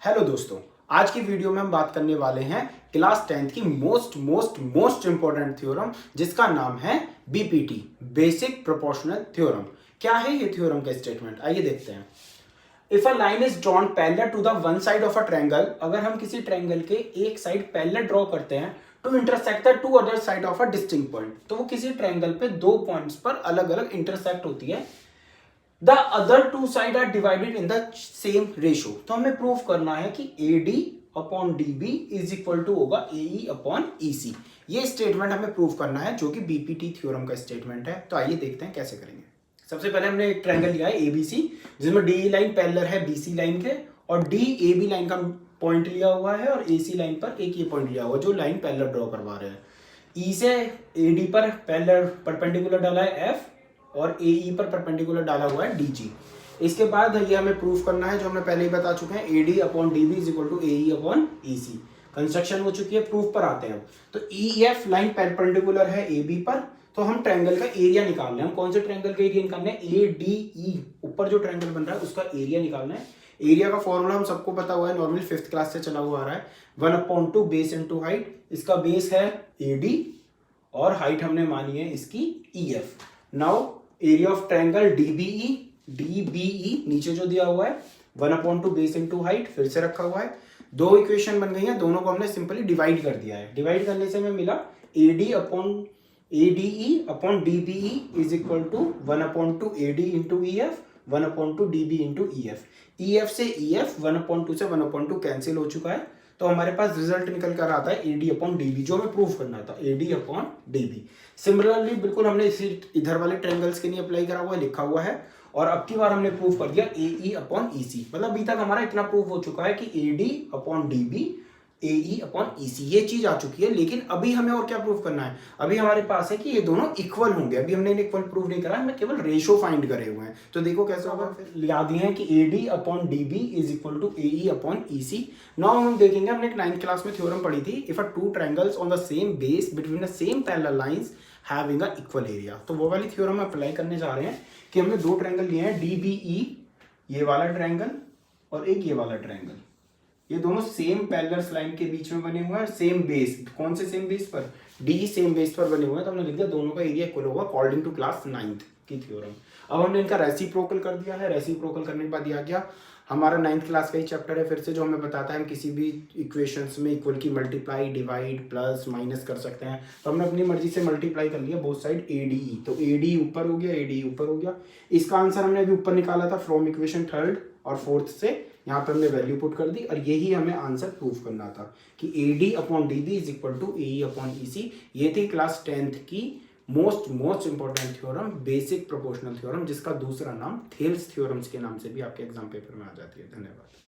Hello दोस्तों, आज की वीडियो में हम बात करने वाले हैं क्लास 10th की मोस्ट इंपॉर्टेंट थ्योरम जिसका नाम है बीपीटी, बेसिक प्रोपोर्शनल थ्योरम। क्या है ये थ्योरम का स्टेटमेंट, आइए देखते हैं। If a line is drawn parallel to the one side of a triangle, अगर हम किसी ट्रायंगल के एक साइड पैरेलल ड्रॉ करते हैं to intersect the two other side of a distinct point, तो वो किसी ट्रायंगल पे दो पॉइंट्स पर अलग अलग इंटरसेक्ट होती है। The other two side are divided in the same ratio. तो हमें प्रूव करना है कि AD upon DB is equal to होगा AE अपॉन EC। ये स्टेटमेंट हमें प्रूव करना है जो कि बीपीटी थ्योरम का स्टेटमेंट है। तो आइए देखते हैं कैसे करेंगे। सबसे पहले हमने एक ट्रायंगल लिया है ABC, जिसमें DE लाइन पैरेलल है BC लाइन के, और DAB लाइन का पॉइंट लिया हुआ है और AC लाइन पर एक ये पॉइंट लिया हुआ है जो लाइन पैरेलल ड्रॉ करवा रहे हैं। E से AD पर पैरेलल परपेंडिकुलर डाला है F और AE पर परपेंडिकुलर डाला हुआ है DG। इसके बाद ये हमें प्रूफ करना है जो हमने पहले ही बता चुके हैं, AD upon DB is equal to AE upon EC। Construction हो चुकी है, प्रूफ पर आते हैं। तो EF लाइन परपेंडिकुलर है AB पर, तो हम ट्रायंगल का एरिया निकालना है। हम कौन से ट्रायंगल का एरिया निकालना है? ADE, ऊपर जो ट्रायंगल बन रहा है उसका एरिया निकालना है। एरिया का फॉर्मूला हम सबको पता हुआ है, नॉर्मल 5th क्लास से चला हुआ आ रहा है, 1/2 बेस इंटू हाइट। इसका बेस है AD और हाइट हमने मानी है इसकी EF। Now area of triangle DBE नीचे जो दिया हुआ है 1/2 बेस इंटू हाइट, फिर से रखा हुआ है। दो इक्वेशन बन गई हैं, दोनों को हमने सिंपली डिवाइड कर दिया है। डिवाइड करने से हमें मिला ADE upon DBE is equal to 1/2 AD into EF, 1/2 DB into EF। EF से EF 1/2 से 1/2 कैंसिल हो चुका है, तो हमारे पास रिजल्ट निकल कर आता है AD अपॉन DB, जो हमें प्रूफ करना था, AD अपॉन DB। सिमिलरली बिल्कुल हमने इसी इधर वाले ट्रायंगल्स के लिए अप्लाई करा हुआ है, लिखा हुआ है, और अब की बार हमने प्रूफ कर दिया AE अपॉन EC। मतलब अभी तक हमारा इतना प्रूफ हो चुका है कि AD upon DB, AE upon EC, ये चीज आ चुकी है। लेकिन अभी हमें और क्या प्रूफ करना है? अभी हमारे पास है कि ये दोनों इक्वल होंगे। अभी हमने इक्वल प्रूफ नहीं करा, हमें केवल रेशो फाइंड करे हुए हैं। तो देखो कैसे होगा, फिर याद ही है कि AD upon DB is equal to AE upon EC। Now हम देखेंगे, हमने एक 9th क्लास में थ्योरम पढ़ी थी, if a two triangles on the same base between the same parallel lines having a equal area. तो वो वाली थ्योरम अप्लाई करने जा रहे हैं कि हमने दो ट्रायंगल लिए हैं, DBE ये वाला ट्रायंगल और एक ये वाला ट्रायंगल। ये दोनों सेम पैरेलल लाइन के बीच में बने हुए हैं, सेम बेस। कौन से सेम बेस पर? डी सेम बेस पर बने हुए हैं, तो हमने लिख दिया दोनों का एरिया इक्वल होगा अकॉर्डिंग टू क्लास 9th की थ्योरम। अब हमने इनका रेसिप्रोकल कर दिया है। रेसिप्रोकल करने के बाद दिया गया हमारा 9th क्लास का ही चैप्टर है, फिर से, जो हमें बताता है हम किसी भी इक्वेशंस में इक्वल की मल्टीप्लाई, डिवाइड, प्लस, माइनस कर सकते हैं। तो हमने अपनी मर्जी से मल्टीप्लाई कर लिया बोथ साइड ADE, तो AD ऊपर हो गया, ADE ऊपर हो गया। इसका आंसर हमने अभी ऊपर निकाला था फ्रॉम इक्वेशन 3rd और 4th से, यहाँ पर हमने वैल्यू पुट कर दी और यही हमें आंसर प्रूफ करना था कि AD upon DB is equal to AE upon EC। ये थी क्लास 10th की most important theorem, basic proportional theorem, जिसका दूसरा नाम थेल्स थ्योरम्स के नाम से भी आपके एग्जाम पेपर में आ जाती है। धन्यवाद।